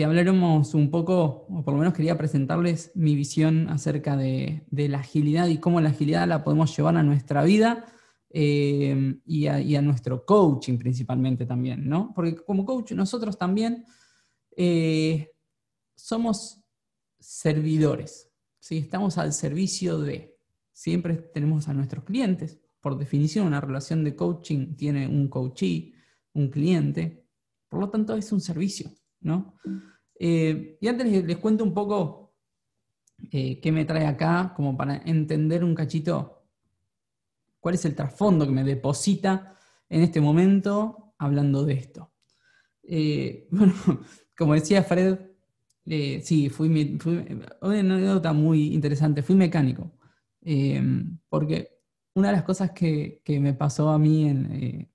que habláramos un poco, o por lo menos quería presentarles mi visión acerca de la agilidad y cómo la agilidad la podemos llevar a nuestra vida y a nuestro coaching principalmente también, ¿no? Porque como coach nosotros también somos servidores, ¿sí? Estamos al servicio de, siempre tenemos a nuestros clientes. Por definición, una relación de coaching tiene un coachee, un cliente, por lo tanto es un servicio, ¿no? Y antes les cuento un poco qué me trae acá, como para entender un cachito cuál es el trasfondo que me deposita en este momento hablando de esto. Bueno, como decía Fred, sí, una anécdota muy interesante, fui mecánico, porque una de las cosas que me pasó a mí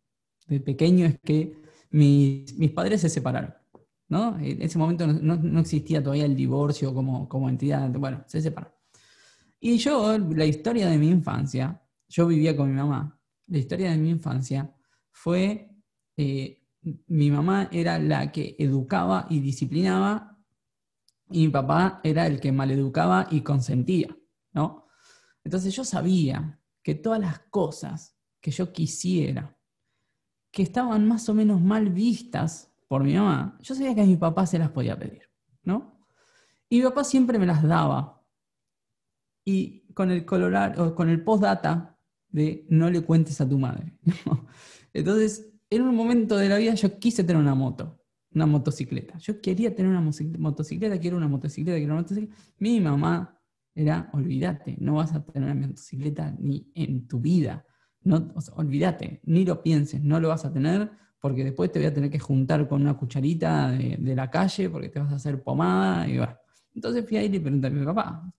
de pequeño es que mis padres se separaron, ¿no? En ese momento no existía todavía el divorcio como entidad, bueno, se separaron. Y yo, la historia de mi infancia, yo vivía con mi mamá, la historia de mi infancia fue, mi mamá era la que educaba y disciplinaba, y mi papá era el que maleducaba y consentía, ¿no? Entonces yo sabía que todas las cosas que yo quisiera, que estaban más o menos mal vistas por mi mamá, yo sabía que a mi papá se las podía pedir, ¿no? Y mi papá siempre me las daba, y con el o con el postdata de no le cuentes a tu madre. ¿No? Entonces, en un momento de la vida yo quise tener una motocicleta. Yo quería tener una motocicleta, quiero una motocicleta, quiero una motocicleta. Mi mamá era, olvídate, no vas a tener una motocicleta ni en tu vida. No, o sea, olvídate, ni lo pienses, no lo vas a tener porque después te voy a tener que juntar con una cucharita de la calle porque te vas a hacer pomada y va. Entonces fui ahí y le pregunté a mi papá,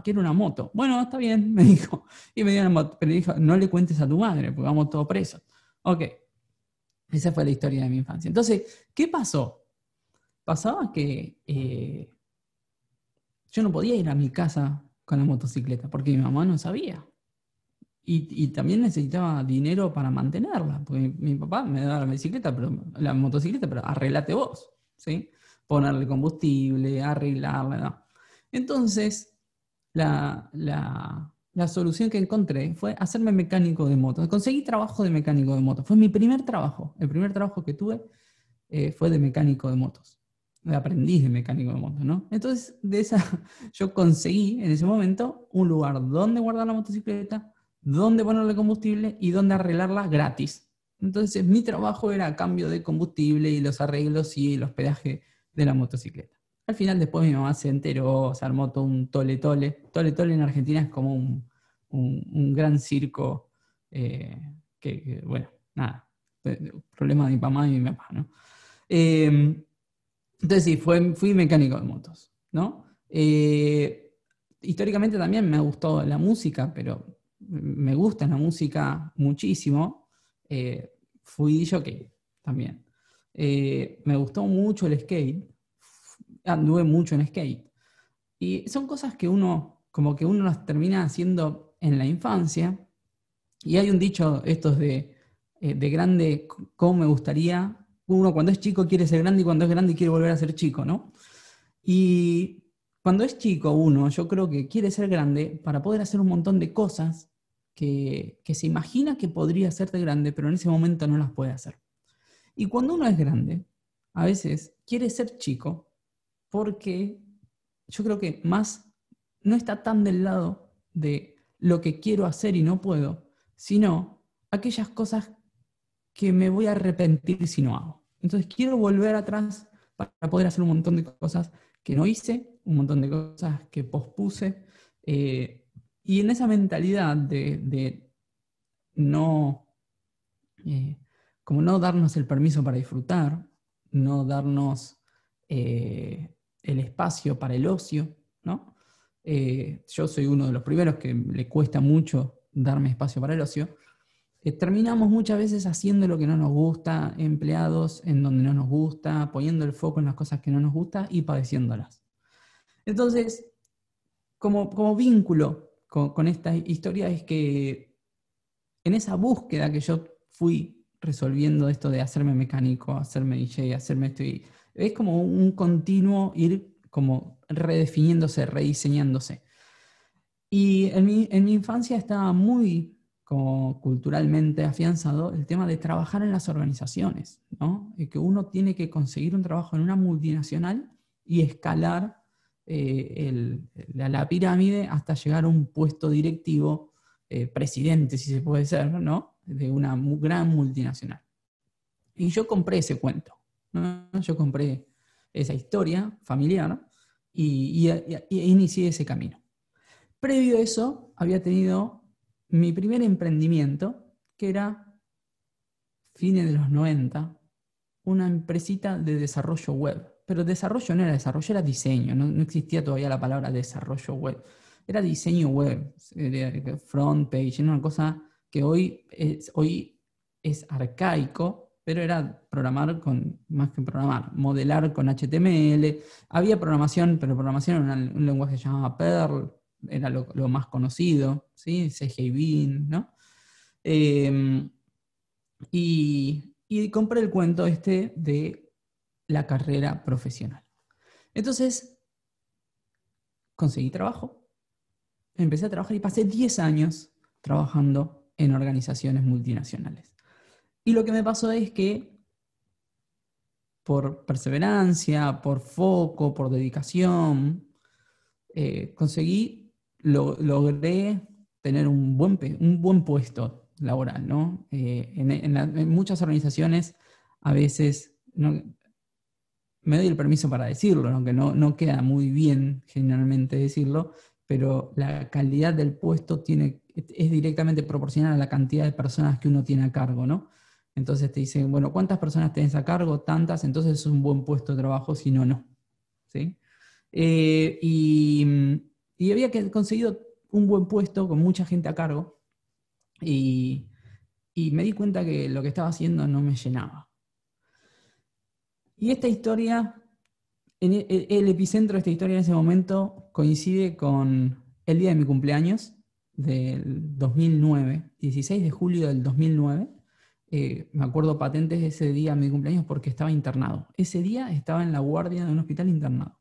quiero una moto. Bueno, está bien, me dijo. Y me dio una moto, pero dijo, no le cuentes a tu madre, porque vamos todos presos. Ok, esa fue la historia de mi infancia. Entonces, ¿qué pasó? Pasaba que yo no podía ir a mi casa con la motocicleta, porque mi mamá no sabía. Y también necesitaba dinero para mantenerla, porque mi papá me daba la motocicleta, pero arreglate vos, ¿sí? Ponerle combustible, arreglarla, ¿no? Entonces, la solución que encontré fue hacerme mecánico de moto. Conseguí trabajo de mecánico de moto. Fue mi primer trabajo. El primer trabajo que tuve fue de mecánico de motos. De aprendiz de mecánico de motos, ¿no? Entonces, yo conseguí en ese momento un lugar donde guardar la motocicleta, donde ponerle combustible y donde arreglarla gratis. Entonces, mi trabajo era a cambio de combustible y los arreglos y el hospedaje de la motocicleta. Al final, después mi mamá se enteró, se armó todo un tole-tole. Tole-tole en Argentina es como un gran circo bueno, nada, problema de mi mamá y mi papá, ¿no? Eh, entonces sí, fui mecánico de motos, ¿no? Históricamente también me gustó la música, pero me gusta la música muchísimo. Fui jockey también. Me gustó mucho el skate, anduve mucho en skate. Y son cosas que como que uno las termina haciendo en la infancia. Y hay un dicho, estos de grande, cómo me gustaría. Uno cuando es chico quiere ser grande y cuando es grande quiere volver a ser chico, ¿no? Y cuando es chico uno, yo creo que quiere ser grande para poder hacer un montón de cosas que se imagina que podría ser de grande, pero en ese momento no las puede hacer. Y cuando uno es grande, a veces quiere ser chico porque yo creo que más no está tan del lado de lo que quiero hacer y no puedo, sino aquellas cosas que me voy a arrepentir si no hago. Entonces quiero volver atrás para poder hacer un montón de cosas que no hice, un montón de cosas que pospuse, y en esa mentalidad de no, eh, como no darnos el permiso para disfrutar, no darnos el espacio para el ocio, ¿no? Yo soy uno de los primeros que le cuesta mucho darme espacio para el ocio. Terminamos muchas veces haciendo lo que no nos gusta, empleados en donde no nos gusta, poniendo el foco en las cosas que no nos gusta y padeciéndolas. Entonces, como vínculo con esta historia es que en esa búsqueda que yo fui resolviendo esto de hacerme mecánico, hacerme DJ, hacerme esto Es como un continuo ir como redefiniéndose, rediseñándose. Y en mi infancia estaba muy como culturalmente afianzado el tema de trabajar en las organizaciones, ¿no? Y que uno tiene que conseguir un trabajo en una multinacional y escalar la pirámide hasta llegar a un puesto directivo, presidente, si se puede ser, ¿no? De una gran multinacional. Y yo compré ese cuento, ¿no? Yo compré esa historia familiar y inicié ese camino. Previo a eso, había tenido mi primer emprendimiento, que era fines de los 90, una empresita de desarrollo web. Pero desarrollo no era desarrollo, era diseño. No existía todavía la palabra desarrollo web. Era diseño web, front page, era una cosa que hoy es arcaico, pero era programar más que programar, modelar con HTML. Había programación, pero programación era un lenguaje que se llamaba Perl, era lo más conocido, ¿sí? CJ Bean, ¿no? Eh, y compré el cuento este de la carrera profesional. Entonces, conseguí trabajo, empecé a trabajar y pasé 10 años trabajando en organizaciones multinacionales. Y lo que me pasó es que por perseverancia, por foco, por dedicación, logré tener un buen puesto laboral, ¿no? En muchas organizaciones a veces me doy el permiso para decirlo, aunque no queda muy bien generalmente decirlo, pero la calidad del puesto es directamente proporcional a la cantidad de personas que uno tiene a cargo, ¿no? Entonces te dicen, bueno, ¿cuántas personas tienes a cargo? Tantas, entonces es un buen puesto de trabajo, si no, no. ¿Sí? Eh, y, y había conseguido un buen puesto con mucha gente a cargo y, y me di cuenta que lo que estaba haciendo no me llenaba. Y esta historia, el epicentro de esta historia en ese momento coincide con el día de mi cumpleaños del 2009, 16 de julio del 2009. Me acuerdo patentes de ese día, mi cumpleaños, porque estaba internado. Ese día estaba en la guardia de un hospital internado.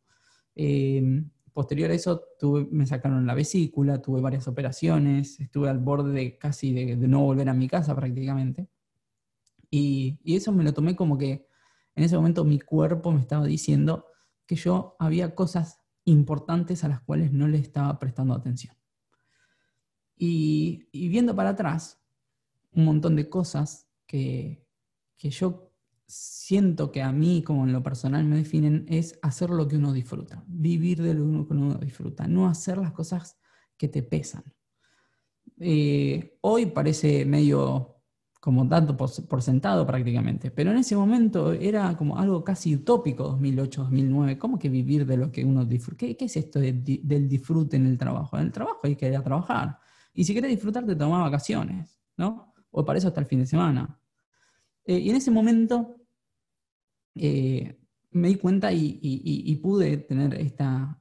Posterior a eso me sacaron la vesícula, tuve varias operaciones, estuve al borde casi de no volver a mi casa prácticamente. Y eso me lo tomé como que en ese momento mi cuerpo me estaba diciendo que yo había cosas importantes a las cuales no le estaba prestando atención. Y viendo para atrás, un montón de cosas que yo siento que a mí, como en lo personal me definen, es hacer lo que uno disfruta, vivir de lo que uno disfruta, no hacer las cosas que te pesan. Hoy parece medio como tanto por sentado prácticamente, pero en ese momento era como algo casi utópico, 2008, 2009. ¿Cómo que vivir de lo que uno disfruta? ¿Qué es esto del disfrute en el trabajo? En el trabajo hay que ir a trabajar. Y si querés disfrutar, te tomás vacaciones, ¿no? O para eso hasta el fin de semana. Y en ese momento me di cuenta y pude tener esta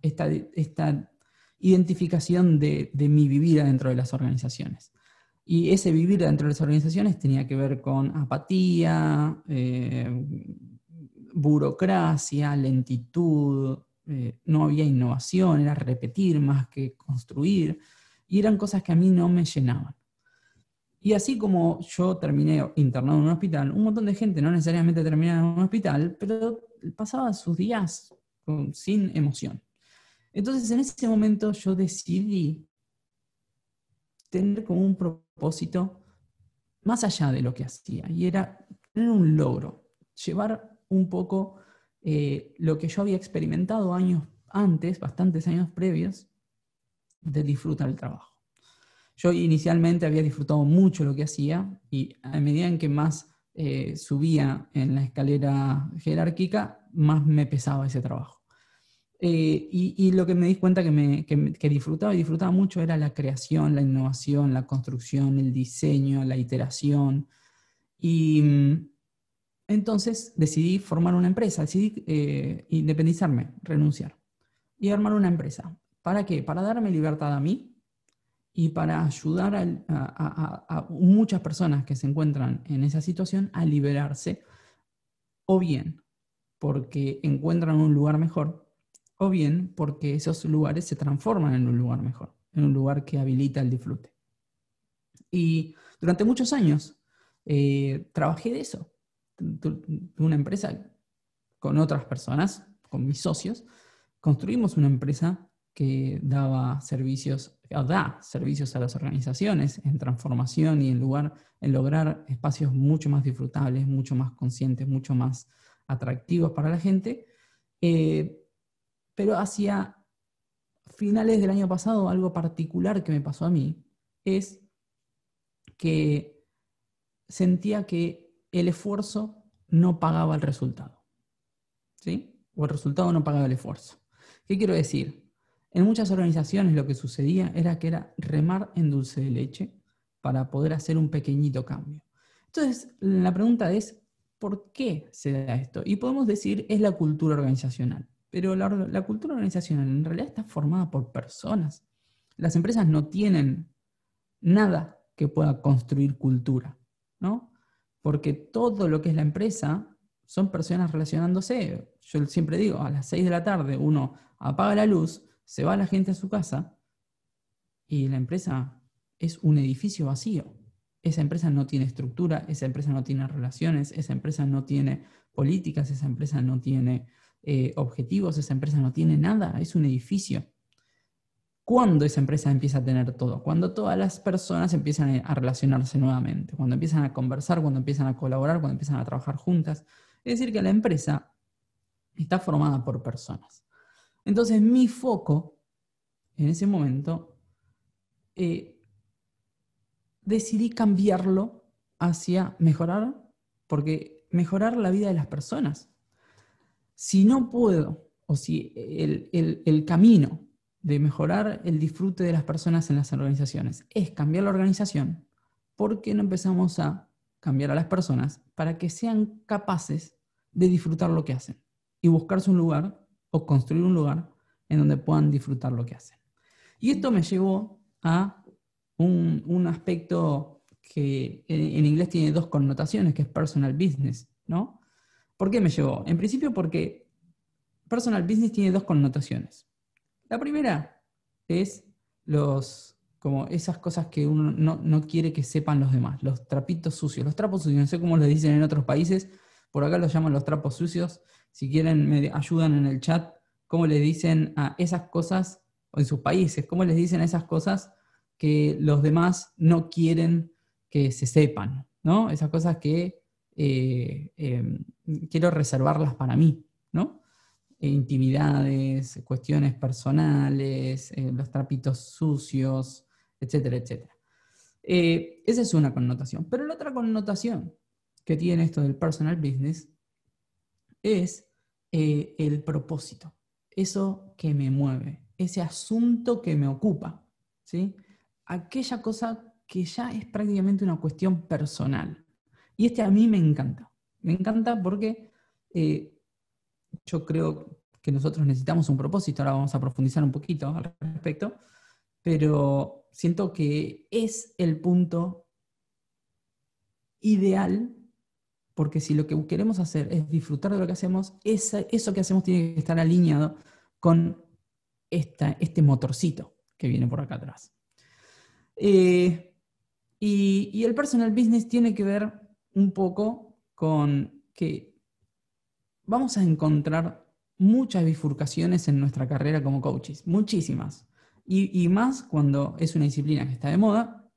identificación de mi vivir dentro de las organizaciones. Y ese vivir dentro de las organizaciones tenía que ver con apatía, burocracia, lentitud, no había innovación, era repetir más que construir, y eran cosas que a mí no me llenaban. Y así como yo terminé internado en un hospital, un montón de gente no necesariamente terminaba en un hospital, pero pasaba sus días sin emoción. Entonces en ese momento yo decidí tener como un propósito más allá de lo que hacía, y era tener un logro, llevar un poco lo que yo había experimentado años antes, bastantes años previos, de disfrutar el trabajo. Yo inicialmente había disfrutado mucho lo que hacía y a medida en que más subía en la escalera jerárquica, más me pesaba ese trabajo. Y lo que me di cuenta que disfrutaba y disfrutaba mucho era la creación, la innovación, la construcción, el diseño, la iteración. Y entonces decidí formar una empresa, decidí independizarme, renunciar y armar una empresa. ¿Para qué? Para darme libertad a mí y para ayudar a muchas personas que se encuentran en esa situación a liberarse, o bien porque encuentran un lugar mejor, o bien porque esos lugares se transforman en un lugar mejor, en un lugar que habilita el disfrute. Y durante muchos años trabajé de eso. Tuve una empresa con otras personas, con mis socios, construimos una empresa que da servicios a las organizaciones en transformación y en lograr espacios mucho más disfrutables, mucho más conscientes, mucho más atractivos para la gente. Pero hacia finales del año pasado, algo particular que me pasó a mí es que sentía que el esfuerzo no pagaba el resultado, ¿sí? O el resultado no pagaba el esfuerzo. ¿Qué quiero decir? En muchas organizaciones lo que sucedía era que era remar en dulce de leche para poder hacer un pequeñito cambio. Entonces, la pregunta es, ¿por qué se da esto? Y podemos decir, es la cultura organizacional. Pero la cultura organizacional en realidad está formada por personas. Las empresas no tienen nada que pueda construir cultura, ¿no? Porque todo lo que es la empresa son personas relacionándose. Yo siempre digo, a las 6 de la tarde uno apaga la luz, se va la gente a su casa y la empresa es un edificio vacío. Esa empresa no tiene estructura, esa empresa no tiene relaciones, esa empresa no tiene políticas, esa empresa no tiene objetivos, esa empresa no tiene nada, es un edificio. ¿Cuándo esa empresa empieza a tener todo? Cuando todas las personas empiezan a relacionarse nuevamente, cuando empiezan a conversar, cuando empiezan a colaborar, cuando empiezan a trabajar juntas. Es decir, que la empresa está formada por personas. Entonces, mi foco en ese momento decidí cambiarlo hacia mejorar, porque mejorar la vida de las personas. Si no puedo, o si el camino de mejorar el disfrute de las personas en las organizaciones es cambiar la organización, ¿por qué no empezamos a cambiar a las personas para que sean capaces de disfrutar lo que hacen y buscarse un lugar o construir un lugar en donde puedan disfrutar lo que hacen? Y esto me llevó a un aspecto que en inglés tiene dos connotaciones, que es personal business, ¿no? ¿Por qué me llevó? En principio porque personal business tiene dos connotaciones. La primera es como esas cosas que uno no quiere que sepan los demás, los trapitos sucios, los trapos sucios, no sé cómo les dicen en otros países, por acá los llaman los trapos sucios. Si quieren me ayudan en el chat, cómo les dicen a esas cosas, o en sus países, cómo les dicen a esas cosas que los demás no quieren que se sepan, ¿no? Esas cosas que quiero reservarlas para mí, ¿no? Intimidades, cuestiones personales, los trapitos sucios, etcétera, etcétera. Esa es una connotación. Pero la otra connotación que tiene esto del personal business es el propósito, eso que me mueve, ese asunto que me ocupa, ¿sí? Aquella cosa que ya es prácticamente una cuestión personal. Y a mí me encanta. Me encanta porque yo creo que nosotros necesitamos un propósito, ahora vamos a profundizar un poquito al respecto, pero siento que es el punto ideal, porque si lo que queremos hacer es disfrutar de lo que hacemos, eso que hacemos tiene que estar alineado con este motorcito que viene por acá atrás. Y el personal business tiene que ver un poco con que vamos a encontrar muchas bifurcaciones en nuestra carrera como coaches, muchísimas. Y más cuando es una disciplina que está de moda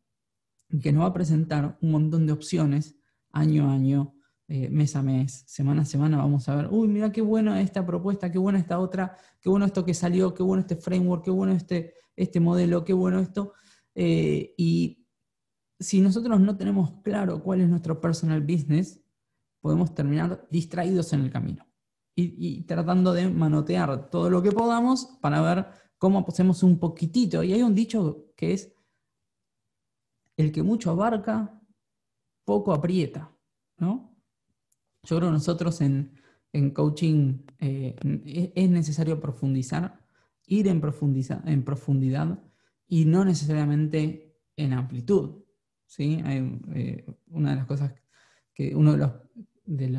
y que nos va a presentar un montón de opciones año a año, mes a mes, semana a semana. Vamos a ver, uy, mira qué buena esta propuesta, qué buena esta otra, qué bueno esto que salió, qué bueno este framework, qué bueno este modelo, qué bueno esto. Y si nosotros no tenemos claro cuál es nuestro personal business, podemos terminar distraídos en el camino y tratando de manotear todo lo que podamos para ver cómo hacemos un poquitito. Y hay un dicho que es, el que mucho abarca, poco aprieta, ¿no? Yo creo que nosotros en coaching es necesario profundizar, ir en profundidad y no necesariamente en amplitud, ¿sí? Una de las cosas que uno de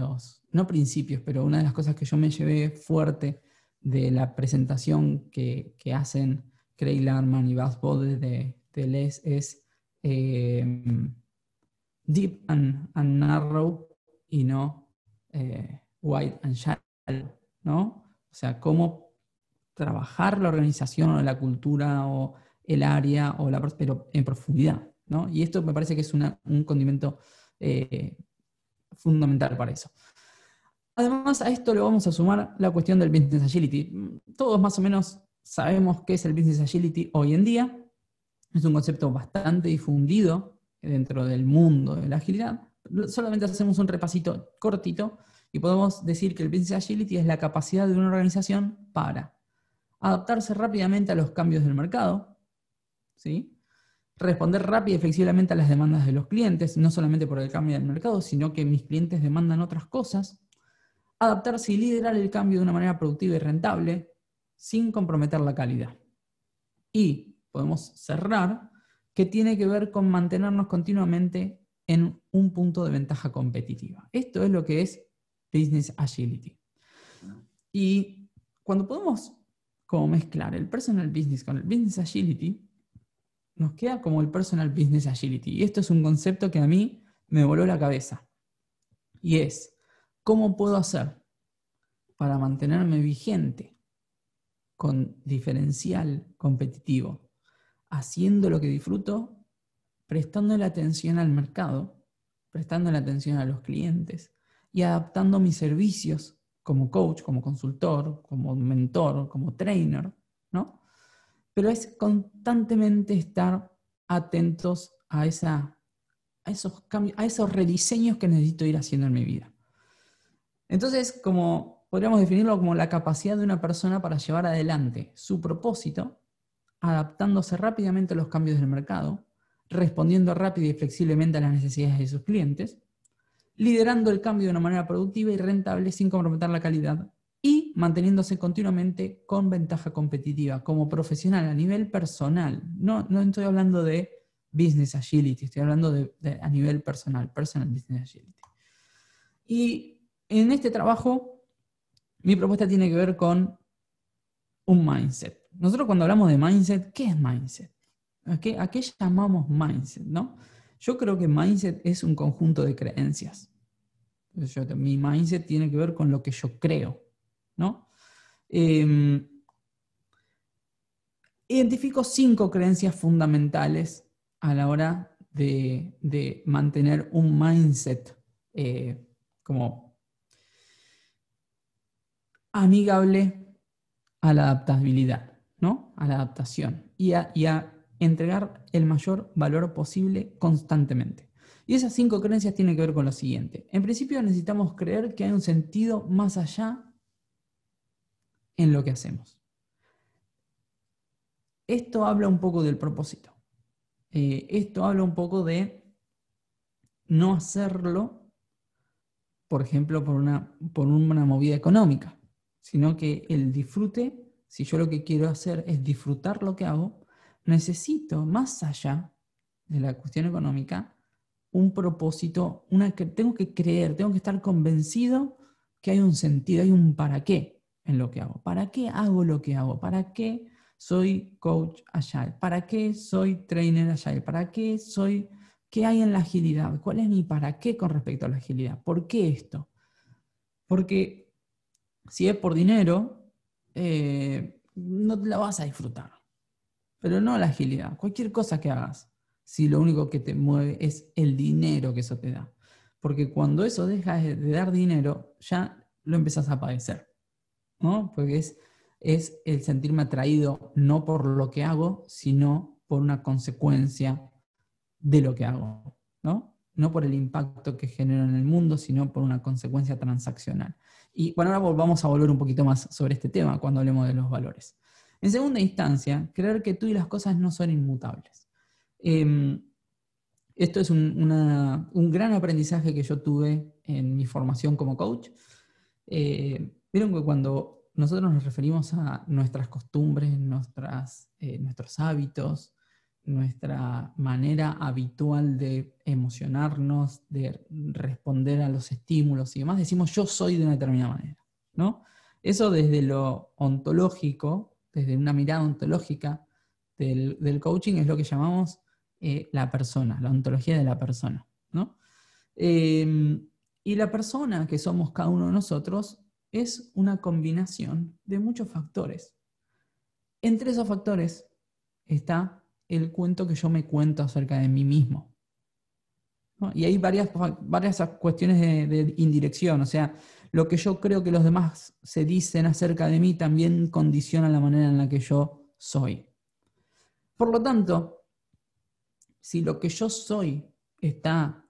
no principios, pero una de las cosas que yo me llevé fuerte de la presentación que hacen Craig Larman y Buzz Bode de Les es deep and narrow y no wide and shallow, ¿no? O sea, cómo trabajar la organización o la cultura o el área, pero en profundidad, ¿no? Y esto me parece que es un condimento fundamental para eso. Además, a esto le vamos a sumar la cuestión del Business Agility. Todos más o menos sabemos qué es el Business Agility hoy en día. Es un concepto bastante difundido dentro del mundo de la agilidad. Solamente hacemos un repasito cortito y podemos decir que el Business Agility es la capacidad de una organización para adaptarse rápidamente a los cambios del mercado, ¿sí? Responder rápido y flexiblemente a las demandas de los clientes, no solamente por el cambio del mercado, sino que mis clientes demandan otras cosas. Adaptarse y liderar el cambio de una manera productiva y rentable, sin comprometer la calidad. Y podemos cerrar, que tiene que ver con mantenernos continuamente en un punto de ventaja competitiva. Esto es lo que es Business Agility. Y cuando podemos como mezclar el Personal Business con el Business Agility, nos queda como el Personal Business Agility. Y esto es un concepto que a mí me voló la cabeza. Y es, ¿cómo puedo hacer para mantenerme vigente con diferencial competitivo, haciendo lo que disfruto, prestando la atención al mercado, prestando la atención a los clientes y adaptando mis servicios como coach, como consultor, como mentor, como trainer, ¿no? Pero es constantemente estar atentos a esos cambios, a esos rediseños que necesito ir haciendo en mi vida. Entonces, como podríamos definirlo como la capacidad de una persona para llevar adelante su propósito, adaptándose rápidamente a los cambios del mercado, respondiendo rápido y flexiblemente a las necesidades de sus clientes, liderando el cambio de una manera productiva y rentable sin comprometer la calidad y manteniéndose continuamente con ventaja competitiva como profesional a nivel personal. No estoy hablando de business agility, estoy hablando a nivel personal, personal business agility. Y en este trabajo, mi propuesta tiene que ver con un mindset. Nosotros cuando hablamos de mindset, ¿qué es mindset? ¿A qué llamamos mindset? ¿No? Yo creo que mindset es un conjunto de creencias. Mi mindset tiene que ver con lo que yo creo, ¿no? Identifico 5 creencias fundamentales a la hora de mantener un mindset como amigable a la adaptabilidad, ¿no? A la adaptación y a entregar el mayor valor posible constantemente. Y esas 5 creencias tienen que ver con lo siguiente. En principio necesitamos creer que hay un sentido más allá en lo que hacemos. Esto habla un poco del propósito. Esto habla un poco de no hacerlo, por ejemplo, por una movida económica, sino que el disfrute, si yo lo que quiero hacer es disfrutar lo que hago, necesito, más allá de la cuestión económica, un propósito, tengo que creer, tengo que estar convencido que hay un sentido, hay un para qué en lo que hago. ¿Para qué hago lo que hago? ¿Para qué soy coach agile? ¿Para qué soy trainer agile? ¿Para qué soy... ¿Qué hay en la agilidad? ¿Cuál es mi para qué con respecto a la agilidad? ¿Por qué esto? Porque si es por dinero, no te la vas a disfrutar. Pero no la agilidad. Cualquier cosa que hagas, si lo único que te mueve es el dinero que eso te da. Porque cuando eso deja de dar dinero, ya lo empezás a padecer, ¿no? Porque es el sentirme atraído no por lo que hago, sino por una consecuencia de lo que hago, ¿no? No por el impacto que genero en el mundo, sino por una consecuencia transaccional. Y bueno, ahora vamos a volver un poquito más sobre este tema cuando hablemos de los valores. En segunda instancia, creer que tú y las cosas no son inmutables. Esto es un gran aprendizaje que yo tuve en mi formación como coach. Vieron que cuando nosotros nos referimos a nuestras costumbres, nuestros hábitos, nuestra manera habitual de emocionarnos, de responder a los estímulos y demás, decimos yo soy de una determinada manera, ¿no? Eso desde lo ontológico, desde una mirada ontológica del coaching, es lo que llamamos la persona, la ontología de la persona, ¿no? Y la persona que somos cada uno de nosotros es una combinación de muchos factores. Entre esos factores está el cuento que yo me cuento acerca de mí mismo, ¿no? Y hay varias cuestiones de indirección, o sea, lo que yo creo que los demás se dicen acerca de mí también condiciona la manera en la que yo soy. Por lo tanto, si lo que yo soy está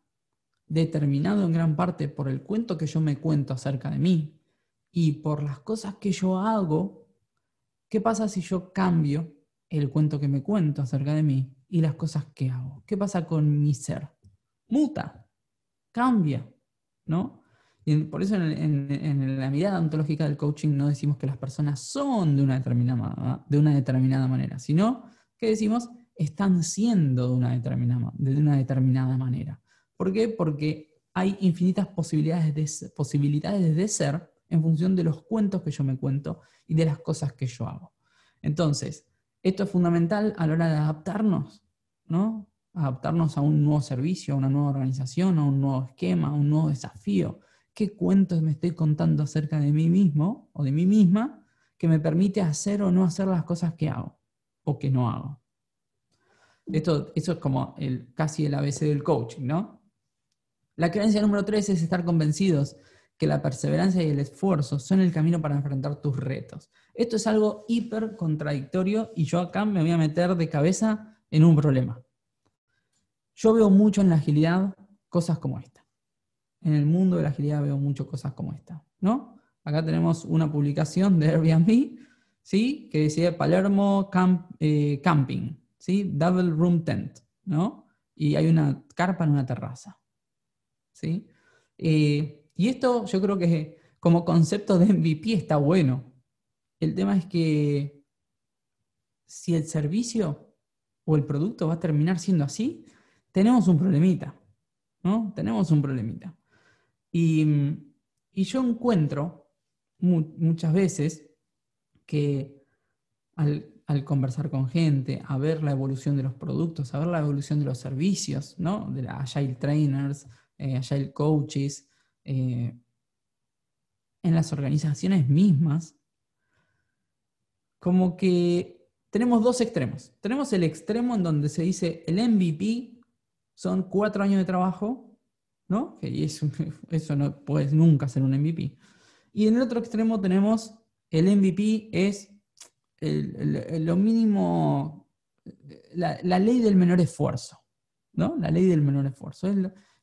determinado en gran parte por el cuento que yo me cuento acerca de mí y por las cosas que yo hago, ¿qué pasa si yo cambio el cuento que me cuento acerca de mí y las cosas que hago? ¿Qué pasa con mi ser? Muta, cambia, ¿no? Y por eso en la mirada ontológica del coaching no decimos que las personas son de una determinada manera, sino que decimos están siendo de una determinada manera. ¿Por qué? Porque hay infinitas posibilidades de ser en función de los cuentos que yo me cuento y de las cosas que yo hago. Entonces, esto es fundamental a la hora de adaptarnos, ¿no? Adaptarnos a un nuevo servicio, a una nueva organización, a un nuevo esquema, a un nuevo desafío. ¿Qué cuentos me estoy contando acerca de mí mismo o de mí misma que me permite hacer o no hacer las cosas que hago o que no hago? Eso es como casi el ABC del coaching, ¿no? La creencia número 3 es estar convencidos que la perseverancia y el esfuerzo son el camino para enfrentar tus retos. Esto es algo hiper contradictorio y yo acá me voy a meter de cabeza en un problema. Yo veo mucho en la agilidad cosas como esta. En el mundo de la agilidad veo mucho cosas como esta, ¿no? Acá tenemos una publicación de Airbnb, ¿sí? Que decía Palermo Camping, ¿sí? Double Room Tent, ¿no? Y hay una carpa en una terraza, ¿sí? Y esto yo creo que como concepto de MVP está bueno. El tema es que si el servicio o el producto va a terminar siendo así, tenemos un problemita, ¿no? Tenemos un problemita. Y, y yo encuentro muchas veces que al conversar con gente, a ver la evolución de los productos, a ver la evolución de los servicios, ¿no? De las Agile Trainers, Agile Coaches, en las organizaciones mismas, como que tenemos dos extremos. Tenemos el extremo en donde se dice el MVP son 4 años de trabajo, ¿no? Que eso no puedes nunca ser un MVP. Y en el otro extremo tenemos el MVP es lo mínimo, la ley del menor esfuerzo, ¿no? La ley del menor esfuerzo. Es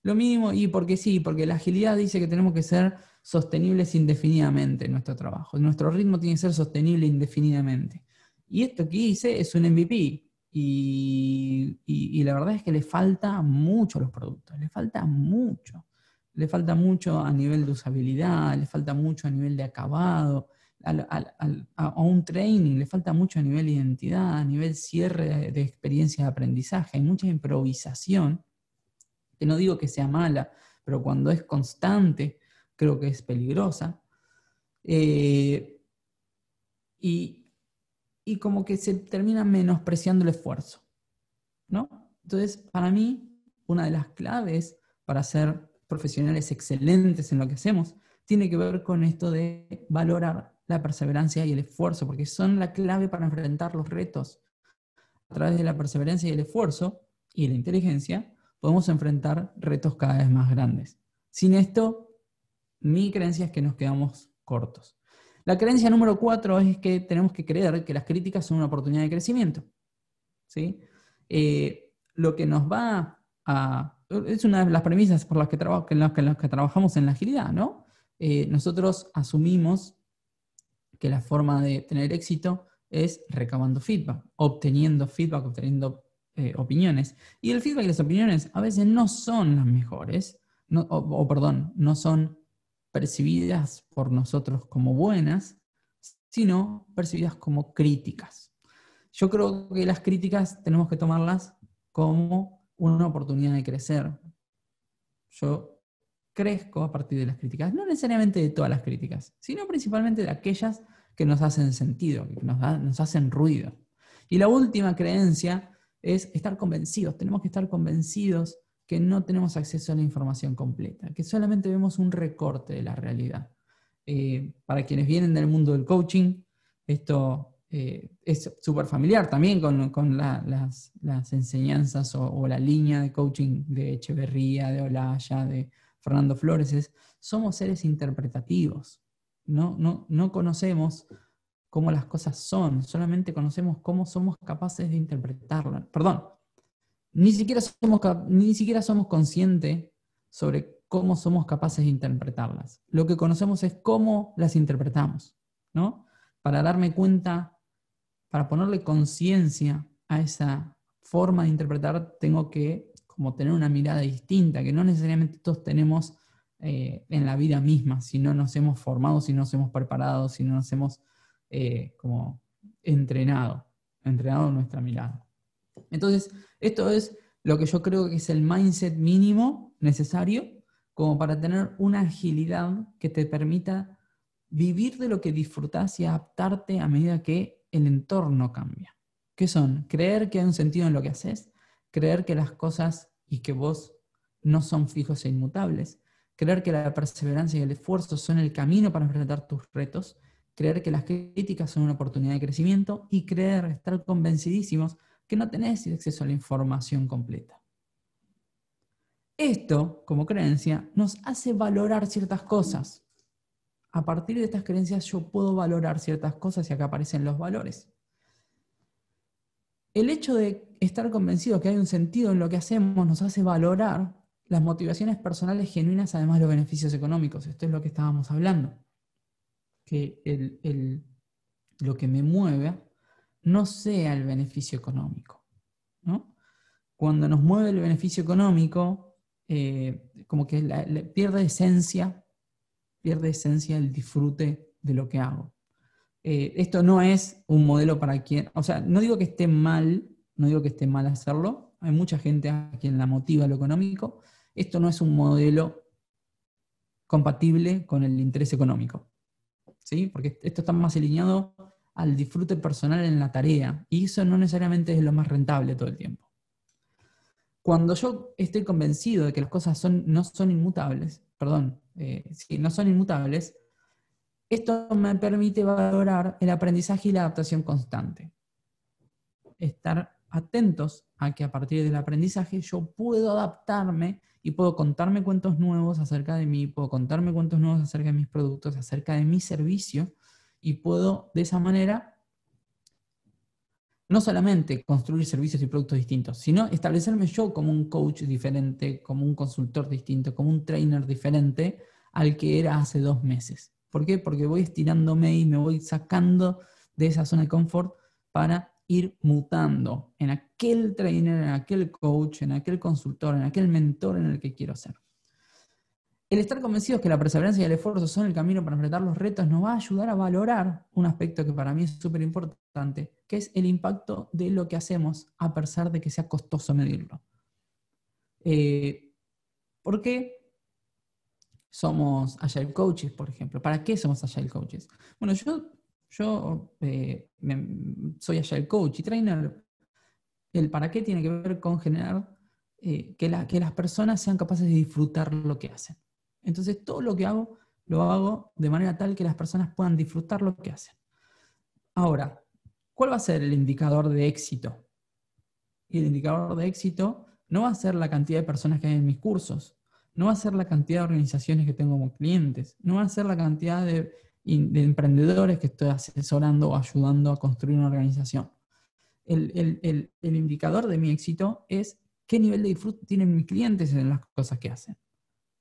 lo mínimo, y porque sí, porque la agilidad dice que tenemos que ser sostenibles indefinidamente en nuestro trabajo. Nuestro ritmo tiene que ser sostenible indefinidamente. Y esto que hice es un MVP. Y la verdad es que le falta mucho a los productos, le falta mucho. Le falta mucho a nivel de usabilidad, le falta mucho a nivel de acabado, a un training le falta mucho a nivel de identidad, a nivel cierre de experiencia de aprendizaje. Hay mucha improvisación, que no digo que sea mala, pero cuando es constante creo que es peligrosa. Y como que se termina menospreciando el esfuerzo, ¿no? Entonces, para mí, una de las claves para ser profesionales excelentes en lo que hacemos tiene que ver con esto de valorar la perseverancia y el esfuerzo, porque son la clave para enfrentar los retos. A través de la perseverancia y el esfuerzo y la inteligencia, podemos enfrentar retos cada vez más grandes. Sin esto, mi creencia es que nos quedamos cortos. La creencia número 4 es que tenemos que creer que las críticas son una oportunidad de crecimiento, ¿sí? Lo que nos va a... Es una de las premisas por las que, trabajamos en la agilidad, ¿no? Nosotros asumimos que la forma de tener éxito es recabando feedback, obteniendo opiniones. Y el feedback y las opiniones a veces no son las mejores, no son percibidas por nosotros como buenas, sino percibidas como críticas. yo creo que las críticas tenemos que tomarlas como una oportunidad de crecer. Yo crezco a partir de las críticas, no necesariamente de todas las críticas, sino principalmente de aquellas que nos hacen sentido, que nos hacen ruido. Y la última creencia es estar convencidos. Tenemos que estar convencidos que no tenemos acceso a la información completa, que solamente vemos un recorte de la realidad. Para quienes vienen del mundo del coaching, esto es súper familiar también con las enseñanzas o la línea de coaching de Echeverría, de Olaya, de Fernando Flores. Somos seres interpretativos. No conocemos cómo las cosas son, solamente conocemos cómo somos capaces de interpretarlas. Perdón, ni siquiera somos conscientes sobre cómo somos capaces de interpretarlas. Lo que conocemos es cómo las interpretamos, ¿no? Para darme cuenta, para ponerle conciencia a esa forma de interpretar, tengo que como tener una mirada distinta, que no necesariamente todos tenemos en la vida misma, si no nos hemos formado, si no nos hemos preparado, si no nos hemos como entrenado nuestra mirada. Entonces, esto es lo que yo creo que es el mindset mínimo necesario como para tener una agilidad que te permita vivir de lo que disfrutás y adaptarte a medida que el entorno cambia. ¿Qué son? Creer que hay un sentido en lo que haces, creer que las cosas y que vos no son fijos e inmutables, creer que la perseverancia y el esfuerzo son el camino para enfrentar tus retos, creer que las críticas son una oportunidad de crecimiento y creer, estar convencidísimos que no tenés acceso a la información completa. Esto, como creencia, nos hace valorar ciertas cosas. A partir de estas creencias yo puedo valorar ciertas cosas y acá aparecen los valores. El hecho de estar convencidos que hay un sentido en lo que hacemos nos hace valorar las motivaciones personales genuinas, además de los beneficios económicos. Esto es lo que estábamos hablando. Que lo que me mueve no sea el beneficio económico, ¿no? Cuando nos mueve el beneficio económico, como que pierde esencia el disfrute de lo que hago. Esto no es un modelo para quien, o sea, no digo que esté mal hacerlo, hay mucha gente a quien la motiva lo económico, esto no es un modelo compatible con el interés económico, ¿sí? Porque esto está más alineado al disfrute personal en la tarea, y eso no necesariamente es lo más rentable todo el tiempo. Cuando yo estoy convencido de que las cosas no son inmutables, esto me permite valorar el aprendizaje y la adaptación constante. Estar atentos a que a partir del aprendizaje yo puedo adaptarme y puedo contarme cuentos nuevos acerca de mí, puedo contarme cuentos nuevos acerca de mis productos, acerca de mi servicio, y puedo de esa manera no solamente construir servicios y productos distintos, sino establecerme yo como un coach diferente, como un consultor distinto, como un trainer diferente al que era hace 2 meses. ¿Por qué? Porque voy estirándome y me voy sacando de esa zona de confort para ir mutando en aquel trainer, en aquel coach, en aquel consultor, en aquel mentor en el que quiero ser. El estar convencidos que la perseverancia y el esfuerzo son el camino para enfrentar los retos nos va a ayudar a valorar un aspecto que para mí es súper importante, que es el impacto de lo que hacemos a pesar de que sea costoso medirlo. ¿Por qué somos Agile Coaches, por ejemplo? ¿Para qué somos Agile Coaches? Bueno, yo soy Agile Coach y Trainer. El para qué tiene que ver con generar que las personas sean capaces de disfrutar lo que hacen. Entonces, todo lo que hago, lo hago de manera tal que las personas puedan disfrutar lo que hacen. Ahora, ¿cuál va a ser el indicador de éxito? Y el indicador de éxito no va a ser la cantidad de personas que hay en mis cursos, no va a ser la cantidad de organizaciones que tengo como clientes, no va a ser la cantidad de emprendedores que estoy asesorando o ayudando a construir una organización. El indicador de mi éxito es qué nivel de disfrute tienen mis clientes en las cosas que hacen.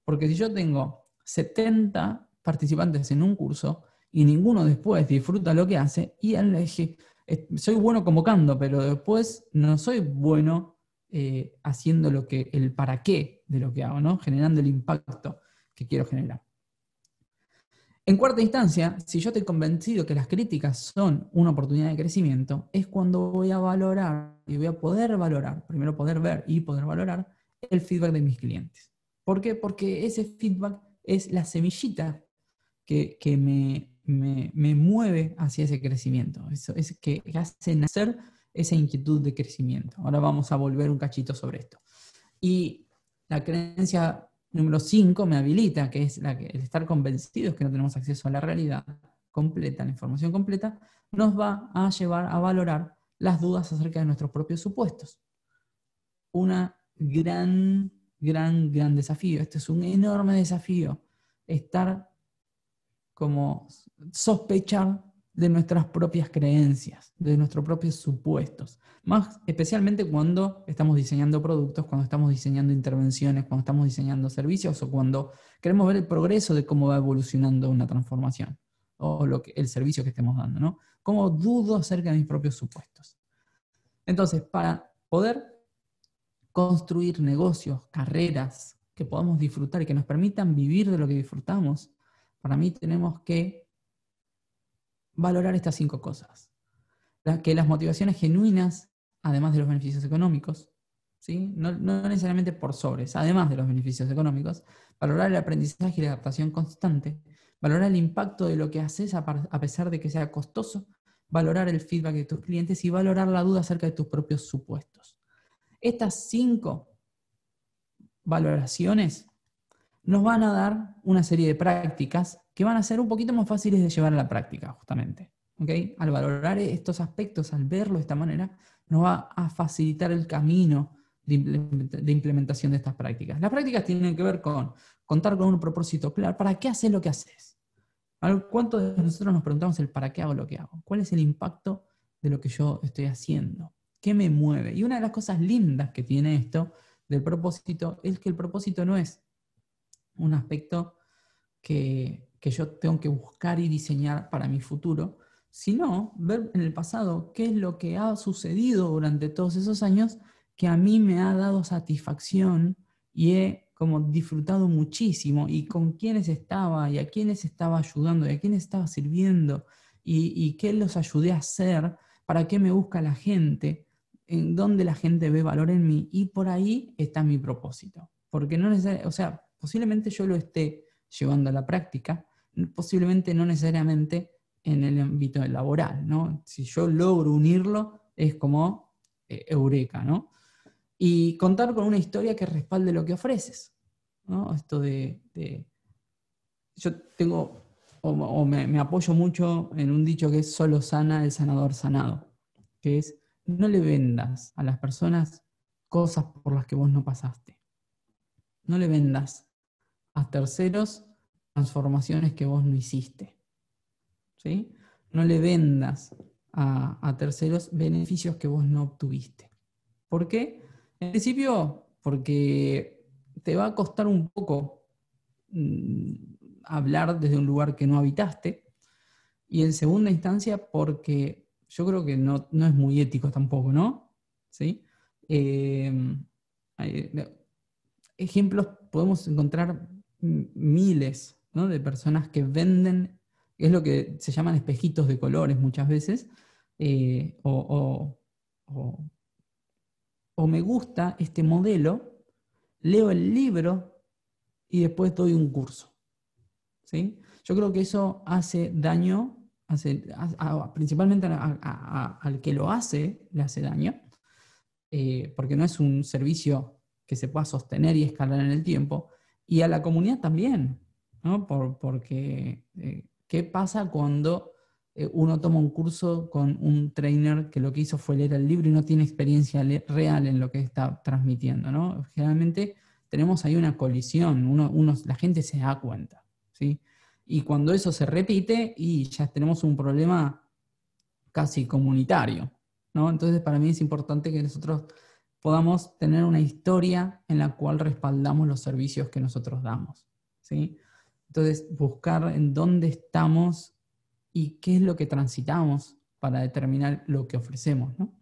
Porque si yo tengo 70 participantes en un curso y ninguno después disfruta lo que hace, y soy bueno convocando, pero después no soy bueno haciendo el para qué de lo que hago, ¿no? Generando el impacto que quiero generar. En cuarta instancia, si yo estoy convencido que las críticas son una oportunidad de crecimiento, es cuando voy a valorar y voy a poder valorar, primero poder ver y poder valorar el feedback de mis clientes. ¿Por qué? Porque ese feedback es la semillita que me mueve hacia ese crecimiento. Eso es que hace nacer esa inquietud de crecimiento. Ahora vamos a volver un cachito sobre esto. Y la creencia número 5 me habilita, que es el estar convencidos que no tenemos acceso a la realidad completa, la información completa, nos va a llevar a valorar las dudas acerca de nuestros propios supuestos. Una gran desafío. Este es un enorme desafío. Estar como sospechar de nuestras propias creencias, de nuestros propios supuestos. Más especialmente cuando estamos diseñando productos, cuando estamos diseñando intervenciones, cuando estamos diseñando servicios o cuando queremos ver el progreso de cómo va evolucionando una transformación o el servicio que estemos dando, ¿no? Cómo dudo acerca de mis propios supuestos. Entonces, para poder construir negocios, carreras que podamos disfrutar y que nos permitan vivir de lo que disfrutamos, para mí tenemos que valorar estas 5 cosas. Que las motivaciones genuinas, además de los beneficios económicos, ¿sí? No necesariamente por sobres, además de los beneficios económicos, valorar el aprendizaje y la adaptación constante, valorar el impacto de lo que haces a pesar de que sea costoso, valorar el feedback de tus clientes y valorar la duda acerca de tus propios supuestos. Estas 5 valoraciones nos van a dar una serie de prácticas que van a ser un poquito más fáciles de llevar a la práctica, justamente. ¿Okay? Al valorar estos aspectos, al verlo de esta manera, nos va a facilitar el camino de implementación de estas prácticas. Las prácticas tienen que ver con contar con un propósito claro. ¿Para qué haces lo que haces? ¿Cuántos de nosotros nos preguntamos el para qué hago lo que hago? ¿Cuál es el impacto de lo que yo estoy haciendo? ¿Qué me mueve? Y una de las cosas lindas que tiene esto del propósito es que el propósito no es un aspecto que yo tengo que buscar y diseñar para mi futuro, sino ver en el pasado qué es lo que ha sucedido durante todos esos años que a mí me ha dado satisfacción y he como disfrutado muchísimo y con quiénes estaba y a quiénes estaba ayudando y a quiénes estaba sirviendo y qué los ayudé a hacer, para qué me busca la gente, en dónde la gente ve valor en mí, y por ahí está mi propósito. Porque no necesariamente, o sea, posiblemente yo lo esté llevando a la práctica, posiblemente no necesariamente en el ámbito laboral, ¿no? Si yo logro unirlo, es como eureka, ¿no? Y contar con una historia que respalde lo que ofreces, ¿no? Esto yo tengo, me apoyo mucho en un dicho que es solo sana el sanador sanado, que es no le vendas a las personas cosas por las que vos no pasaste. No le vendas a terceros transformaciones que vos no hiciste. ¿Sí? No le vendas a terceros beneficios que vos no obtuviste. ¿Por qué? En principio, porque te va a costar un poco hablar desde un lugar que no habitaste. Y en segunda instancia, porque yo creo que no es muy ético tampoco, ¿no? ¿Sí? Ejemplos podemos encontrar miles, ¿no? De personas que venden, es lo que se llaman espejitos de colores muchas veces, o me gusta este modelo, leo el libro y después doy un curso. ¿Sí? Yo creo que eso hace daño, principalmente al que lo hace, le hace daño, porque no es un servicio que se pueda sostener y escalar en el tiempo, y a la comunidad también, ¿no? Porque ¿qué pasa cuando uno toma un curso con un trainer que lo que hizo fue leer el libro y no tiene experiencia real en lo que está transmitiendo, ¿no? Generalmente tenemos ahí una colisión, la gente se da cuenta, ¿sí? Y cuando eso se repite, y ya tenemos un problema casi comunitario, ¿no? Entonces, para mí es importante que nosotros podamos tener una historia en la cual respaldamos los servicios que nosotros damos, ¿sí? Entonces, buscar en dónde estamos y qué es lo que transitamos para determinar lo que ofrecemos, ¿no?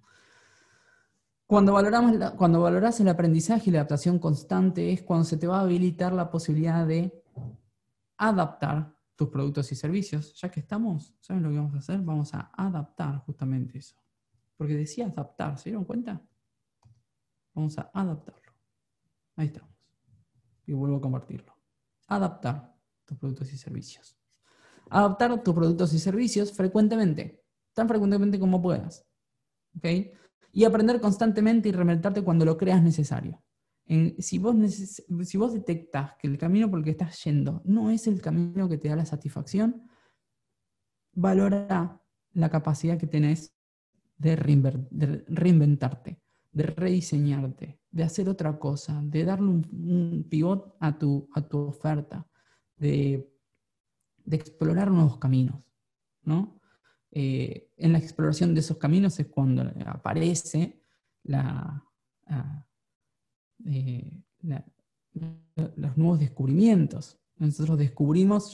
Cuando valorás el aprendizaje y la adaptación constante, es cuando se te va a habilitar la posibilidad de adaptar tus productos y servicios. Ya que estamos, ¿saben lo que vamos a hacer? Vamos a adaptar justamente eso. Porque decía adaptar, ¿se dieron cuenta? Vamos a adaptarlo. Ahí estamos. Y vuelvo a compartirlo. Adaptar tus productos y servicios. Adaptar tus productos y servicios frecuentemente. Tan frecuentemente como puedas. ¿Ok? Y aprender constantemente y reinventarte cuando lo creas necesario. Si vos detectas que el camino por el que estás yendo no es el camino que te da la satisfacción, valora la capacidad que tenés de reinventarte, de rediseñarte, de hacer otra cosa, de darle un pivot a tu oferta, de explorar nuevos caminos, ¿no? En la exploración de esos caminos es cuando aparece los nuevos descubrimientos. Nosotros descubrimos,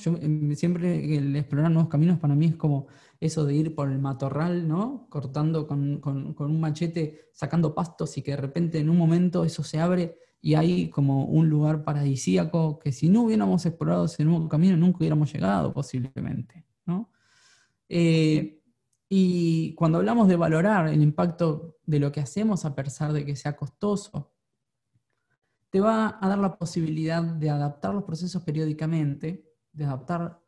siempre el explorar nuevos caminos para mí es como eso de ir por el matorral, ¿no? Cortando con un machete, sacando pastos y que de repente en un momento eso se abre y hay como un lugar paradisíaco que si no hubiéramos explorado ese nuevo camino nunca hubiéramos llegado posiblemente, ¿no? Y cuando hablamos de valorar el impacto de lo que hacemos a pesar de que sea costoso, te va a dar la posibilidad de adaptar los procesos periódicamente, de adaptar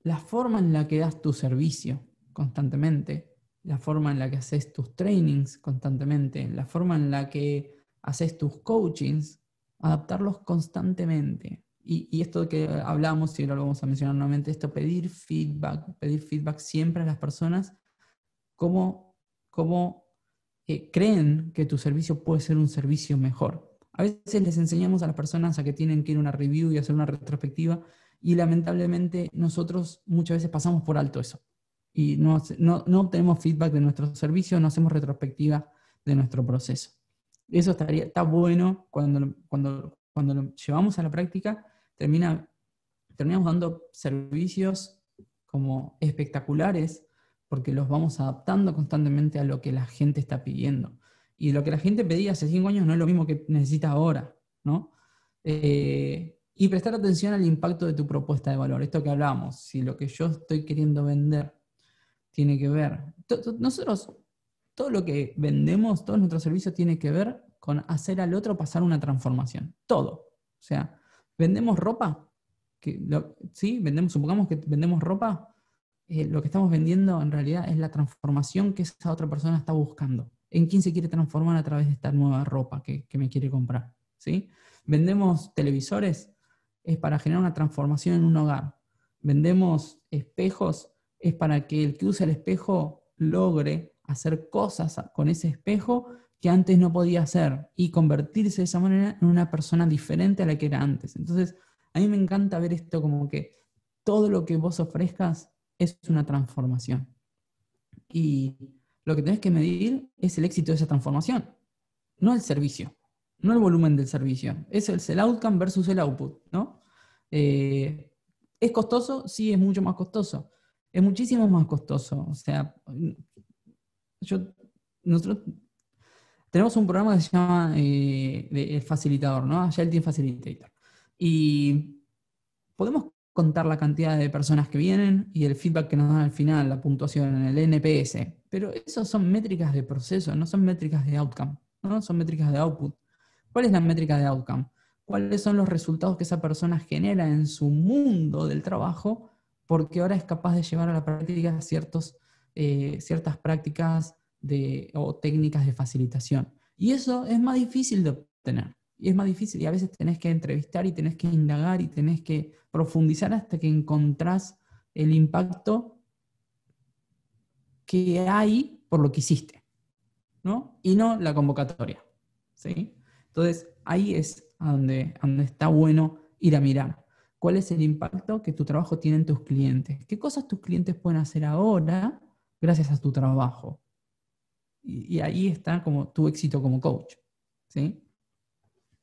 la forma en la que das tu servicio constantemente, la forma en la que haces tus trainings constantemente, la forma en la que haces tus coachings, adaptarlos constantemente. Y esto que hablamos, y ahora lo vamos a mencionar nuevamente, esto pedir feedback siempre a las personas, cómo creen que tu servicio puede ser un servicio mejor. A veces les enseñamos a las personas a que tienen que ir a una review y hacer una retrospectiva, y lamentablemente nosotros muchas veces pasamos por alto eso. Y no obtenemos feedback de nuestro servicio, no hacemos retrospectiva de nuestro proceso. Eso está bueno cuando lo llevamos a la práctica, terminamos dando servicios como espectaculares, porque los vamos adaptando constantemente a lo que la gente está pidiendo. Y lo que la gente pedía hace 5 años no es lo mismo que necesita ahora, ¿no? Y prestar atención al impacto de tu propuesta de valor. Esto que hablábamos, si lo que yo estoy queriendo vender tiene que ver... Nosotros, todo lo que vendemos, todos nuestros servicios tiene que ver con hacer al otro pasar una transformación. Todo. O sea, vendemos ropa, ¿sí? Supongamos que vendemos ropa, lo que estamos vendiendo en realidad es la transformación que esa otra persona está buscando. ¿En quién se quiere transformar a través de esta nueva ropa que me quiere comprar? ¿Sí? Vendemos televisores, es para generar una transformación en un hogar. Vendemos espejos, es para que el que usa el espejo logre hacer cosas con ese espejo que antes no podía hacer y convertirse de esa manera en una persona diferente a la que era antes. Entonces, a mí me encanta ver esto como que todo lo que vos ofrezcas es una transformación. Y lo que tenés que medir es el éxito de esa transformación, no el servicio, no el volumen del servicio. Es el outcome versus el output, ¿no? ¿Es costoso? Sí, es mucho más costoso. Es muchísimo más costoso. O sea, nosotros tenemos un programa que se llama el facilitador, ¿no? Agile Team Facilitator. Y podemos contar la cantidad de personas que vienen y el feedback que nos dan al final, la puntuación en el NPS, pero esos son métricas de proceso, no son métricas de outcome, ¿no? Son métricas de output. ¿Cuál es la métrica de outcome? ¿Cuáles son los resultados que esa persona genera en su mundo del trabajo porque ahora es capaz de llevar a la práctica ciertas prácticas o técnicas de facilitación? Y eso es más difícil de obtener. Y es más difícil, y a veces tenés que entrevistar y tenés que indagar y tenés que profundizar hasta que encontrás el impacto que hay por lo que hiciste, ¿no? Y no la convocatoria, ¿sí? Entonces, ahí es a donde está bueno ir a mirar. ¿Cuál es el impacto que tu trabajo tiene en tus clientes? ¿Qué cosas tus clientes pueden hacer ahora gracias a tu trabajo? Y ahí está como tu éxito como coach, ¿sí?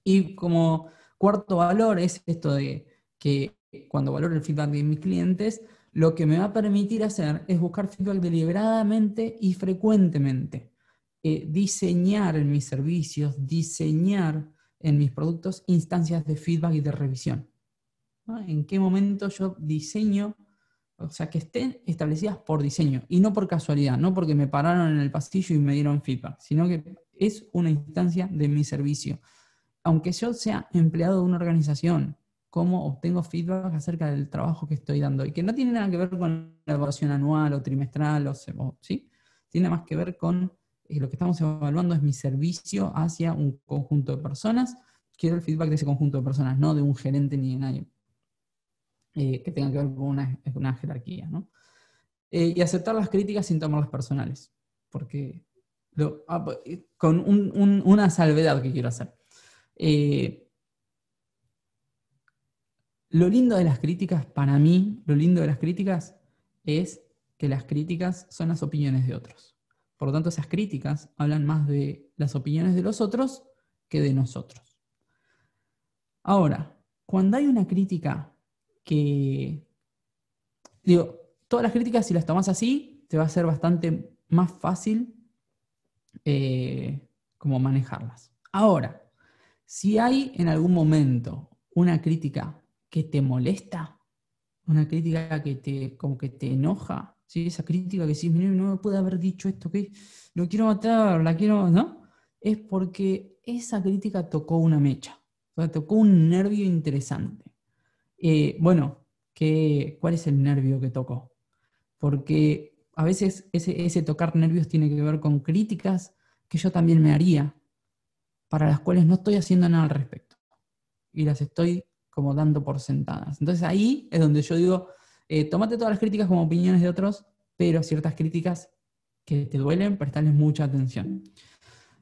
Y como cuarto valor es esto de que cuando valoro el feedback de mis clientes, lo que me va a permitir hacer es buscar feedback deliberadamente y frecuentemente. Diseñar en mis servicios, diseñar en mis productos instancias de feedback y de revisión. ¿no? ¿En qué momento yo diseño? O sea, que estén establecidas por diseño y no por casualidad, no porque me pararon en el pasillo y me dieron feedback, sino que es una instancia de mi servicio. Aunque yo sea empleado de una organización, cómo obtengo feedback acerca del trabajo que estoy dando y que no tiene nada que ver con la evaluación anual o trimestral, ¿sí? Tiene más que ver con lo que estamos evaluando es mi servicio hacia un conjunto de personas. Quiero el feedback de ese conjunto de personas, no de un gerente ni de nadie que tenga que ver con una jerarquía, ¿no? Y aceptar las críticas sin tomarlas personales, porque con una salvedad que quiero hacer. Lo lindo de las críticas, para mí, lo lindo de las críticas es que las críticas son las opiniones de otros. Por lo tanto, esas críticas hablan más de las opiniones de los otros que de nosotros. Ahora, cuando hay una crítica que, digo, todas las críticas, si las tomas así, te va a ser bastante más fácil como manejarlas. Ahora, si hay en algún momento una crítica que te molesta, una crítica que te, como que te enoja, ¿sí? Esa crítica que decís, no me puede haber dicho esto, que lo quiero matar, la quiero, ¿no? Es porque esa crítica tocó una mecha, o sea, tocó un nervio interesante. Bueno, ¿cuál es el nervio que tocó? Porque a veces ese tocar nervios tiene que ver con críticas que yo también me haría, para las cuales no estoy haciendo nada al respecto. Y las estoy como dando por sentadas. Entonces ahí es donde yo digo, tómate todas las críticas como opiniones de otros, pero ciertas críticas que te duelen, prestarles mucha atención.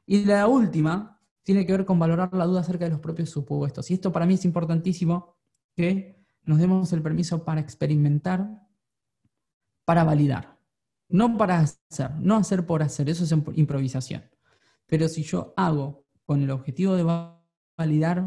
Y la última tiene que ver con valorar la duda acerca de los propios supuestos. Y esto para mí es importantísimo, que nos demos el permiso para experimentar, para validar. No para hacer, no hacer por hacer, eso es improvisación. Pero si yo hago con el objetivo de validar,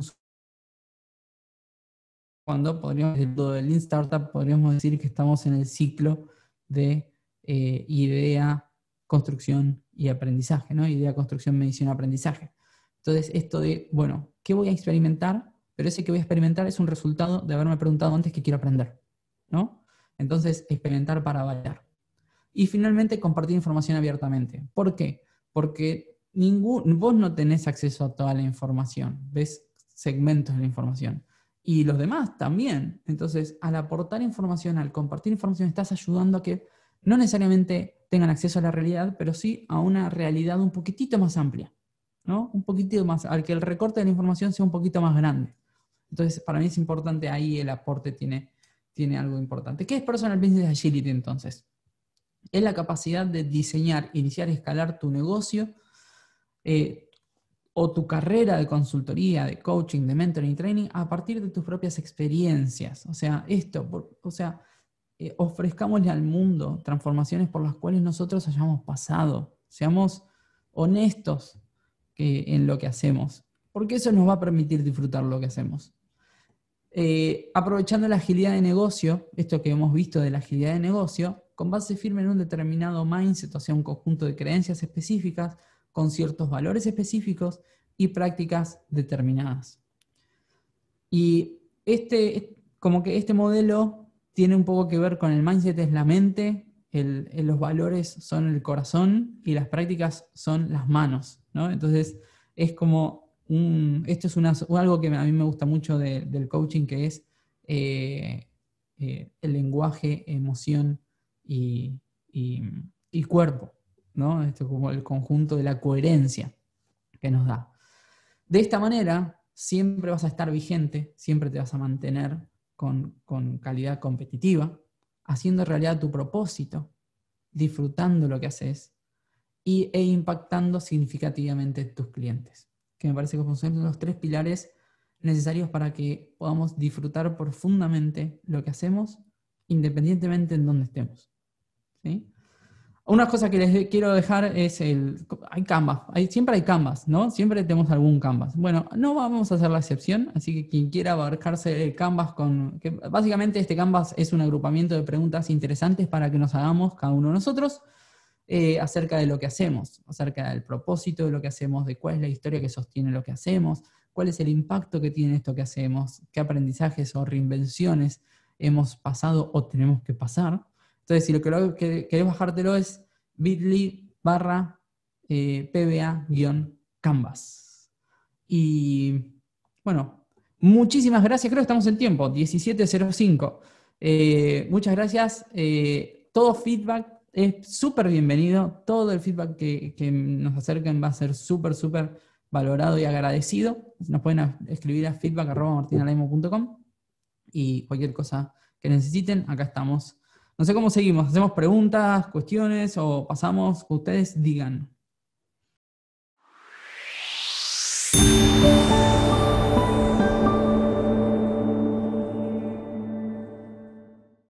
cuando podríamos decir todo el Lean Startup, podríamos decir que estamos en el ciclo de idea, construcción y aprendizaje, ¿no? Idea, construcción, medición, aprendizaje. Entonces, esto de, bueno, ¿qué voy a experimentar? Pero ese que voy a experimentar es un resultado de haberme preguntado antes qué quiero aprender, ¿no? Entonces, experimentar para validar. Y finalmente, compartir información abiertamente. ¿Por qué? Porque vos no tenés acceso a toda la información, ves segmentos de la información. Y los demás también. Entonces, al aportar información, al compartir información, estás ayudando a que no necesariamente tengan acceso a la realidad, pero sí a una realidad un poquitito más amplia, ¿no? Un poquitito más, al que el recorte de la información sea un poquito más grande. Entonces, para mí es importante, ahí el aporte tiene algo importante. ¿Qué es Personal Business Agility entonces? Es la capacidad de diseñar, iniciar y escalar tu negocio o tu carrera de consultoría, de coaching, de mentoring y training a partir de tus propias experiencias. O sea, ofrezcámosle al mundo transformaciones por las cuales nosotros hayamos pasado. Seamos honestos en lo que hacemos, porque eso nos va a permitir disfrutar lo que hacemos. Aprovechando la agilidad de negocio, esto que hemos visto de la agilidad de negocio, con base firme en un determinado mindset, o sea, un conjunto de creencias específicas, con ciertos valores específicos y prácticas determinadas. Y como que este modelo tiene un poco que ver con el mindset, es la mente, los valores son el corazón y las prácticas son las manos, ¿no? Entonces, es como esto es algo que a mí me gusta mucho del coaching, que es el lenguaje, emoción y cuerpo, ¿no? Esto es como el conjunto de la coherencia que nos da. De esta manera, siempre vas a estar vigente, siempre te vas a mantener con calidad competitiva, haciendo realidad tu propósito, disfrutando lo que haces e impactando significativamente tus clientes, que me parece que son los 3 pilares necesarios para que podamos disfrutar profundamente lo que hacemos, independientemente en dónde estemos, ¿sí? Una cosa que les quiero dejar es hay Canvas, siempre hay Canvas, ¿no? Siempre tenemos algún Canvas. Bueno, no vamos a hacer la excepción, así que quien quiera abarcarse el Canvas que básicamente este Canvas es un agrupamiento de preguntas interesantes para que nos hagamos cada uno de nosotros acerca de lo que hacemos, acerca del propósito de lo que hacemos, de cuál es la historia que sostiene lo que hacemos, cuál es el impacto que tiene esto que hacemos, qué aprendizajes o reinvenciones hemos pasado o tenemos que pasar. Entonces, si lo que querés bajártelo es bit.ly/pba-canvas. Y bueno, muchísimas gracias. Creo que estamos en tiempo, 17:05. Muchas gracias. Todo feedback es súper bienvenido. Todo el feedback que nos acerquen va a ser súper, súper valorado y agradecido. Nos pueden escribir a feedback@martinalaimo.com y cualquier cosa que necesiten, acá estamos. No sé cómo seguimos. ¿Hacemos preguntas, cuestiones o pasamos? Ustedes digan.